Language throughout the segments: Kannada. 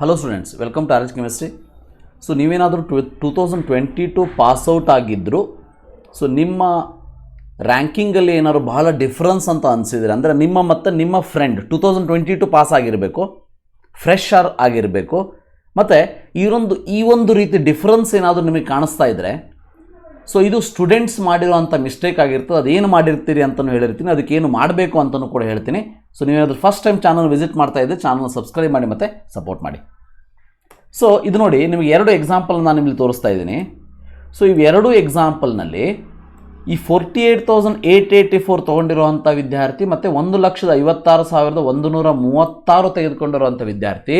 Hello students, welcome to RHchemistry. So ನೀವೇನಾದರೂ 2022 ಪಾಸ್ಔಟ್ ಆಗಿದ್ದರು, ಸೊ ನಿಮ್ಮ ರ್ಯಾಂಕಿಂಗಲ್ಲಿ ಏನಾದ್ರು ಬಹಳ ಡಿಫ್ರೆನ್ಸ್ ಅಂತ ಅನಿಸಿದರೆ, ಅಂದರೆ ನಿಮ್ಮ ಮತ್ತು ನಿಮ್ಮ ಫ್ರೆಂಡ್ 2022 ಪಾಸ್ ಆಗಿರಬೇಕು, ಫ್ರೆಶರ್ ಆಗಿರಬೇಕು, ಮತ್ತು ಈ ಒಂದು ರೀತಿ ಡಿಫ್ರೆನ್ಸ್ ಏನಾದರೂ ನಿಮಗೆ ಕಾಣಿಸ್ತಾ ಇದ್ದರೆ, ಸೊ ಇದು ಸ್ಟೂಡೆಂಟ್ಸ್ ಮಾಡಿರೋಂಥ ಮಿಸ್ಟೇಕ್ ಆಗಿರ್ತದೆ. ಅದೇನು ಮಾಡಿರ್ತೀರಿ ಅಂತಲೂ ಹೇಳಿರ್ತೀನಿ, ಅದಕ್ಕೇನು ಮಾಡಬೇಕು ಅಂತಲೂ ಕೂಡ ಹೇಳ್ತೀನಿ. ಸೊ ನೀವೇನಾದರೂ ಫಸ್ಟ್ ಟೈಮ್ ಚಾನಲ್ ವಿಸಿಟ್ ಮಾಡ್ತಾ ಇದ್ದರೆ ಚಾನಲ್ ಸಬ್ಸ್ಕ್ರೈಬ್ ಮಾಡಿ ಮತ್ತು ಸಪೋರ್ಟ್ ಮಾಡಿ. ಸೊ ಇದು ನೋಡಿ, ನಿಮಗೆ ಎರಡು ಎಕ್ಸಾಂಪಲ್ ನಾನು ನಿಮಗೆ ತೋರಿಸ್ತಾ ಇದ್ದೀನಿ. ಸೊ ಇವೆರಡು ಎಕ್ಸಾಂಪಲ್ನಲ್ಲಿ ಈ 48,884 ತೊಗೊಂಡಿರುವಂಥ ವಿದ್ಯಾರ್ಥಿ ಮತ್ತು 1,56,136 ತೆಗೆದುಕೊಂಡಿರುವಂಥ ವಿದ್ಯಾರ್ಥಿ,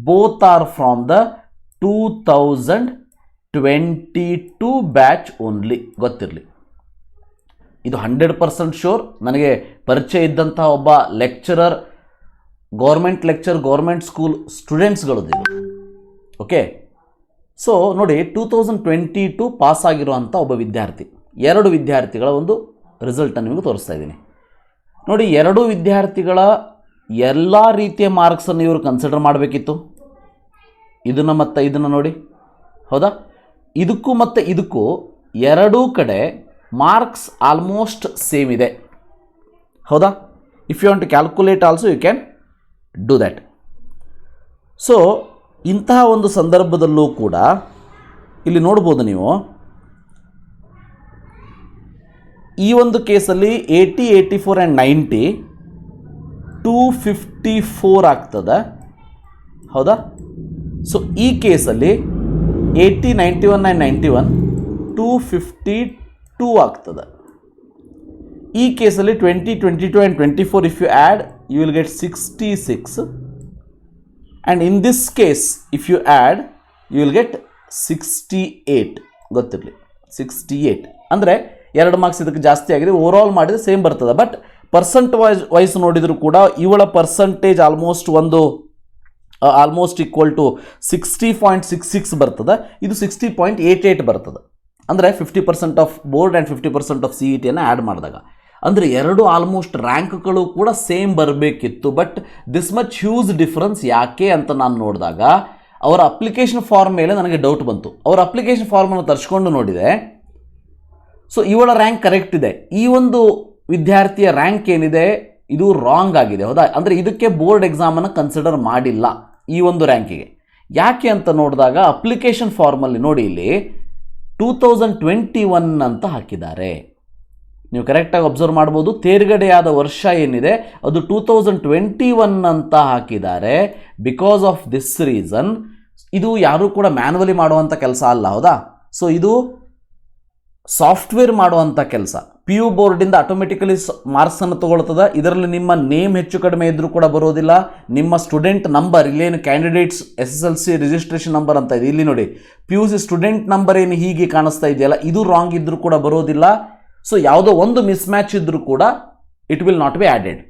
both are from the 2022 batch only. ಗೊತ್ತಿರಲಿ, ಇದು 100% ಶೋರ್. ನನಗೆ ಪರಿಚಯ ಇದ್ದಂಥ ಒಬ್ಬ ಲೆಕ್ಚರರ್, ಗೌರ್ಮೆಂಟ್ ಸ್ಕೂಲ್ ಸ್ಟೂಡೆಂಟ್ಸ್ಗಳದ್ದು ಇದು. ಓಕೆ, ಸೊ ನೋಡಿ, 2022 ಪಾಸ್ ಆಗಿರುವಂಥ ಒಬ್ಬ ವಿದ್ಯಾರ್ಥಿ, ಎರಡು ವಿದ್ಯಾರ್ಥಿಗಳ ಒಂದು ರಿಸಲ್ಟನ್ನು ನಿಮಗೆ ತೋರಿಸ್ತಾ ಇದ್ದೀನಿ. ನೋಡಿ, ಎರಡು ವಿದ್ಯಾರ್ಥಿಗಳ ಎಲ್ಲ ರೀತಿಯ ಮಾರ್ಕ್ಸನ್ನು ಇವರು ಕನ್ಸಿಡರ್ ಮಾಡಬೇಕಿತ್ತು. ಇದನ್ನು ಮತ್ತು ಇದನ್ನು ನೋಡಿ, ಹೌದಾ? ಇದಕ್ಕೂ ಮತ್ತು ಇದಕ್ಕೂ ಎರಡೂ ಕಡೆ ಮಾರ್ಕ್ಸ್ ಆಲ್ಮೋಸ್ಟ್ ಸೇಮ್ ಇದೆ, ಹೌದಾ? If you want to calculate also you can do that. So ಇಂತಹ ಒಂದು ಸಂದರ್ಭದಲ್ಲೂ ಕೂಡ ಇಲ್ಲಿ ನೋಡ್ಬೋದು ನೀವು, ಈ ಒಂದು ಕೇಸಲ್ಲಿ 80, 84 ಆ್ಯಂಡ್ 90 254 ಆಗ್ತದೆ, ಹೌದಾ? ಸೊ ಈ ಕೇಸಲ್ಲಿ 80, 91 ಆ್ಯಂಡ್ 91 252 ಆಗ್ತದೆ. ಈ ಕೇಸಲ್ಲಿ 20, 22 and 24 if you add you will get 66. And in this case if you add you will get 68. ಗೊತ್ತಿರಲಿ, 68 ಅಂದರೆ 2 ಮಾರ್ಕ್ಸ್ ಇದಕ್ಕೆ ಜಾಸ್ತಿ ಆಗಿದೆ. ಓವರಾಲ್ ಮಾಡಿದರೆ ಸೇಮ್ ಬರ್ತದೆ, ಬಟ್ ಪರ್ಸೆಂಟ್ ವೈಸ್ ನೋಡಿದರೂ ಕೂಡ ಇವಳ ಪರ್ಸಂಟೇಜ್ ಆಲ್ಮೋಸ್ಟ್ ಈಕ್ವಲ್ ಟು 60.66 ಬರ್ತದೆ, ಇದು 60.88 ಬರ್ತದೆ. ಅಂದರೆ 50% ಆಫ್ ಬೋರ್ಡ್ ಆ್ಯಂಡ್ 50% ಆಫ್ CETಯನ್ನು ಆ್ಯಡ್ ಮಾಡಿದಾಗ, ಅಂದರೆ ಎರಡು ಆಲ್ಮೋಸ್ಟ್ ರ್ಯಾಂಕ್ಗಳು ಕೂಡ ಸೇಮ್ ಬರಬೇಕಿತ್ತು. But this much huge difference ಯಾಕೆ ಅಂತ ನಾನು ನೋಡಿದಾಗ ಅವರ ಅಪ್ಲಿಕೇಶನ್ ಫಾರ್ಮ್ ಮೇಲೆ ನನಗೆ ಡೌಟ್ ಬಂತು. ಅವರ ಅಪ್ಲಿಕೇಶನ್ ಫಾರ್ಮನ್ನು ತರಿಸ್ಕೊಂಡು ನೋಡಿದೆ, ಸೊ ಇವಳ ರ್ಯಾಂಕ್ ಕರೆಕ್ಟ್ ಇದೆ, ಈ ಒಂದು ವಿದ್ಯಾರ್ಥಿಯ ರ್ಯಾಂಕ್ ಏನಿದೆ ಇದು ರಾಂಗ್ ಆಗಿದೆ, ಹೌದಾ? ಅಂದರೆ ಇದಕ್ಕೆ ಬೋರ್ಡ್ ಎಕ್ಸಾಮನ್ನು ಕನ್ಸಿಡರ್ ಮಾಡಿಲ್ಲ ಈ ಒಂದು ರ್ಯಾಂಕಿಗೆ. ಯಾಕೆ ಅಂತ ನೋಡಿದಾಗ ಅಪ್ಲಿಕೇಶನ್ ಫಾರ್ಮಲ್ಲಿ ನೋಡಿ, ಇಲ್ಲಿ 2021 ಅಂತ ಹಾಕಿದ್ದಾರೆ. ನೀವು ಕರೆಕ್ಟಾಗಿ ಅಬ್ಸರ್ವ್ ಮಾಡ್ಬೋದು, ತೇರ್ಗಡೆಯಾದ ವರ್ಷ ಏನಿದೆ ಅದು 2021 ಅಂತ ಹಾಕಿದ್ದಾರೆ. ಬಿಕಾಸ್ ಆಫ್ ದಿಸ್ ರೀಸನ್ ಇದು ಯಾರೂ ಕೂಡ ಮ್ಯಾನ್ಯುವಲಿ ಮಾಡುವಂಥ ಕೆಲಸ ಅಲ್ಲ, ಹೌದಾ? ಸೊ ಇದು ಸಾಫ್ಟ್ವೇರ್ ಮಾಡುವಂಥ ಕೆಲಸ. PU ಬೋರ್ಡಿಂದ ಆಟೋಮೆಟಿಕಲಿ ಮಾರ್ಕ್ಸನ್ನು ತೊಗೊಳ್ತದೆ. ಇದರಲ್ಲಿ ನಿಮ್ಮ ನೇಮ್ ಹೆಚ್ಚು ಕಡಿಮೆ ಇದ್ದರೂ ಕೂಡ ಬರೋದಿಲ್ಲ. ನಿಮ್ಮ ಸ್ಟೂಡೆಂಟ್ ನಂಬರ್, ಇಲ್ಲೇನು ಕ್ಯಾಂಡಿಡೇಟ್ಸ್ SSLC ರಿಜಿಸ್ಟ್ರೇಷನ್ ನಂಬರ್ ಅಂತ ಇದೆ, ಇಲ್ಲಿ ನೋಡಿ PUC ಸ್ಟೂಡೆಂಟ್ ನಂಬರ್ ಏನು ಹೀಗೆ ಕಾಣಿಸ್ತಾ ಇದೆಯಲ್ಲ, ಇದು ರಾಂಗ್ ಇದ್ದರೂ ಕೂಡ ಬರೋದಿಲ್ಲ. ಸೊ ಯಾವುದೋ ಒಂದು ಮಿಸ್ ಮ್ಯಾಚ್ ಇದ್ದರೂ ಕೂಡ it will not be added.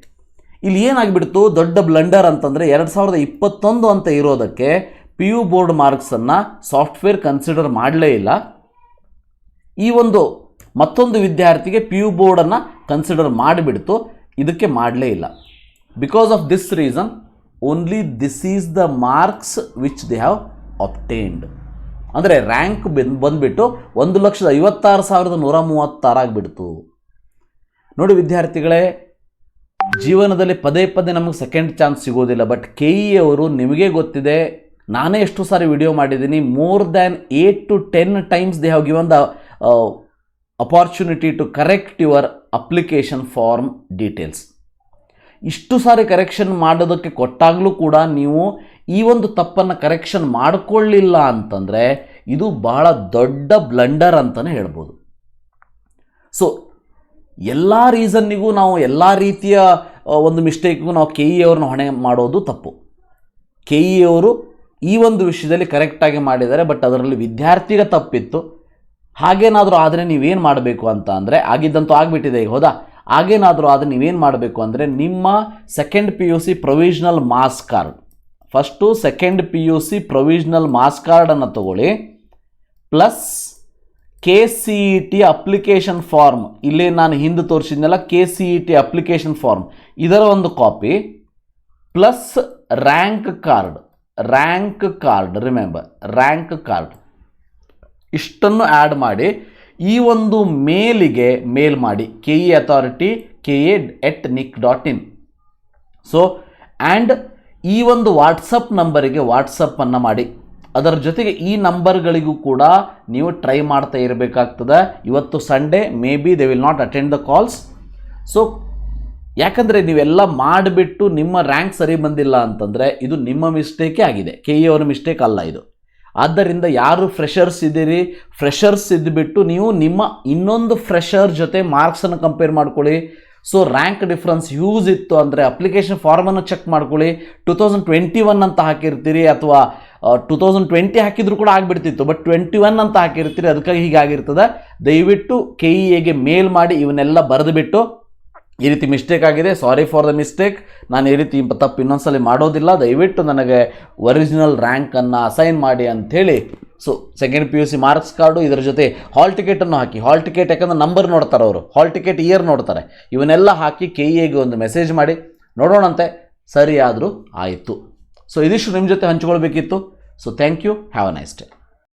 ಇಲ್ಲಿ ಏನಾಗಿಬಿಡ್ತು, ದೊಡ್ಡ ಬ್ಲಂಡರ್ ಅಂತಂದರೆ 2021 ಅಂತ ಇರೋದಕ್ಕೆ PU ಬೋರ್ಡ್ ಮಾರ್ಕ್ಸನ್ನು ಸಾಫ್ಟ್ವೇರ್ ಕನ್ಸಿಡರ್ ಮಾಡಲೇ ಇಲ್ಲ. ಈ ಒಂದು ಮತ್ತೊಂದು ವಿದ್ಯಾರ್ಥಿಗೆ PU ಬೋರ್ಡನ್ನು ಕನ್ಸಿಡರ್ ಮಾಡಿಬಿಡ್ತು, ಇದಕ್ಕೆ ಮಾಡಲೇ ಇಲ್ಲ. Because of this reason only this is the marks which they have obtained. ಅಂದರೆ ರ್ಯಾಂಕ್ ಬಂದುಬಿಟ್ಟು 1,56,136 ಆಗಿಬಿಡ್ತು. ನೋಡಿ ವಿದ್ಯಾರ್ಥಿಗಳೇ, ಜೀವನದಲ್ಲಿ ಪದೇ ಪದೇ ನಮಗೆ ಸೆಕೆಂಡ್ ಚಾನ್ಸ್ ಸಿಗೋದಿಲ್ಲ. ಬಟ್ KE ಅವರು, ನಿಮಗೆ ಗೊತ್ತಿದೆ, ನಾನೇ ಎಷ್ಟು ಸಾರಿ ವಿಡಿಯೋ ಮಾಡಿದ್ದೀನಿ, more than 8 to 10 times they have given the opportunity to correct your application form details. ಇಷ್ಟು ಸಾರಿ ಕರೆಕ್ಷನ್ ಮಾಡೋದಕ್ಕೆ ಕೊಟ್ಟಾಗಲೂ ಕೂಡ ನೀವು ಈ ಒಂದು ತಪ್ಪನ್ನು ಕರೆಕ್ಷನ್ ಮಾಡಿಕೊಳ್ಳಿಲ್ಲ ಅಂತಂದರೆ ಇದು ಬಹಳ ದೊಡ್ಡ ಬ್ಲಂಡರ್ ಅಂತಲೇ ಹೇಳ್ಬೋದು. ಸೊ ಎಲ್ಲ ರೀಸನ್ನಿಗೂ ನಾವು, ಎಲ್ಲ ರೀತಿಯ ಒಂದು ಮಿಸ್ಟೇಕ್ಗೂ ನಾವು KE ಅವ್ರನ್ನ ಹೊಣೆ ಮಾಡೋದು ತಪ್ಪು. KE ಅವರು ಈ ಒಂದು ವಿಷಯದಲ್ಲಿ ಕರೆಕ್ಟಾಗಿ ಮಾಡಿದ್ದಾರೆ, ಬಟ್ ಅದರಲ್ಲಿ ವಿದ್ಯಾರ್ಥಿಗೆ ತಪ್ಪಿತ್ತು. ಹಾಗೇನಾದರೂ ಆದರೆ ನೀವೇನು ಮಾಡಬೇಕು ಅಂತ ಅಂದರೆ, ಆಗಿದ್ದಂತೂ ಆಗಿಬಿಟ್ಟಿದೆ ಈಗ, ಹೌದಾ? ಹಾಗೇನಾದರೂ ಆದರೆ ನೀವೇನು ಮಾಡಬೇಕು ಅಂದರೆ, ನಿಮ್ಮ second PUC provisional marks card, first second PUC provisional marks ಕಾರ್ಡನ್ನು ತಗೊಳ್ಳಿ, ಪ್ಲಸ್ KCET ಅಪ್ಲಿಕೇಶನ್ ಫಾರ್ಮ್, ಇಲ್ಲಿ ನಾನು ಹಿಂದೆ ತೋರಿಸಿದ್ನಲ್ಲ KCET ಅಪ್ಲಿಕೇಶನ್ ಫಾರ್ಮ್, ಇದರ ಒಂದು copy, plus rank card, rank card, remember rank card ಇಷ್ಟನ್ನು ಆ್ಯಡ್ ಮಾಡಿ ಈ ಒಂದು ಮೇಲಿಗೆ ಮೇಲ್ ಮಾಡಿ KE authority KA@nic.in. So and ಈ ಒಂದು ವಾಟ್ಸಪ್ ನಂಬರಿಗೆ ವಾಟ್ಸಪ್ಪನ್ನು ಮಾಡಿ. ಅದರ ಜೊತೆಗೆ ಈ ನಂಬರ್ಗಳಿಗೂ ಕೂಡ ನೀವು ಟ್ರೈ ಮಾಡ್ತಾ ಇರಬೇಕಾಗ್ತದೆ. ಇವತ್ತು Sunday, may be they will not attend the calls. So ಯಾಕಂದರೆ ನೀವೆಲ್ಲ ಮಾಡಿಬಿಟ್ಟು ನಿಮ್ಮ ರ್ಯಾಂಕ್ ಸರಿ ಬಂದಿಲ್ಲ ಅಂತಂದರೆ ಇದು ನಿಮ್ಮ ಮಿಸ್ಟೇಕೇ ಆಗಿದೆ, KE ಅವರ ಮಿಸ್ಟೇಕ್ ಅಲ್ಲ ಇದು. ಆದ್ದರಿಂದ ಯಾರು ಫ್ರೆಷರ್ಸ್ ಇದ್ದೀರಿ, ಫ್ರೆಷರ್ಸ್ ಇದ್ದುಬಿಟ್ಟು ನೀವು ನಿಮ್ಮ ಇನ್ನೊಂದು ಫ್ರೆಷರ್ ಜೊತೆ ಮಾರ್ಕ್ಸನ್ನು ಕಂಪೇರ್ ಮಾಡ್ಕೊಳ್ಳಿ. ಸೊ ರ್ಯಾಂಕ್ ಡಿಫ್ರೆನ್ಸ್ ಯೂಸ್ ಇತ್ತು ಅಂದರೆ ಅಪ್ಲಿಕೇಶನ್ ಫಾರ್ಮನ್ನು ಚೆಕ್ ಮಾಡ್ಕೊಳ್ಳಿ. 2021 ಅಂತ ಹಾಕಿರ್ತೀರಿ ಅಥವಾ 2020 ಹಾಕಿದ್ರು ಕೂಡ ಆಗಿಬಿಡ್ತಿತ್ತು, ಬಟ್ 21 ಅಂತ ಹಾಕಿರ್ತೀರಿ, ಅದಕ್ಕಾಗಿ ಹೀಗಾಗಿರ್ತದೆ. ದಯವಿಟ್ಟು KEAಗೆ ಮೇಲ್ ಮಾಡಿ ಇವನ್ನೆಲ್ಲ ಬರೆದುಬಿಟ್ಟು ಈ ರೀತಿ ಮಿಸ್ಟೇಕ್ ಆಗಿದೆ, ಸಾರಿ ಫಾರ್ ದ ಮಿಸ್ಟೇಕ್, ನಾನು ಈ ರೀತಿ ತಪ್ಪು ಇನ್ನೊಂದ್ಸಲಿ ಮಾಡೋದಿಲ್ಲ, ದಯವಿಟ್ಟು ನನಗೆ ಒರಿಜಿನಲ್ ರ್ಯಾಂಕನ್ನು ಅಸೈನ್ ಮಾಡಿ ಅಂಥೇಳಿ. So second PUC marks card, ಇದರ ಜೊತೆ ಹಾಲ್ ಟಿಕೆಟನ್ನು ಹಾಕಿ. ಹಾಲ್ ಟಿಕೆಟ್ ಯಾಕಂದ್ರೆ ನಂಬರ್ ನೋಡ್ತಾರೆ ಅವರು, ಹಾಲ್ ಟಿಕೆಟ್ ಇಯರ್ ನೋಡ್ತಾರೆ. ಇವನ್ನೆಲ್ಲ ಹಾಕಿ KEAಗೆ ಒಂದು ಮೆಸೇಜ್ ಮಾಡಿ ನೋಡೋಣಂತೆ, ಸರಿಯಾದರೂ ಆಯಿತು. ಸೊ ಇದಿಷ್ಟು ನಿಮ್ಮ ಜೊತೆ ಹಂಚ್ಕೊಳ್ಬೇಕಿತ್ತು. So thank you, have a nice day.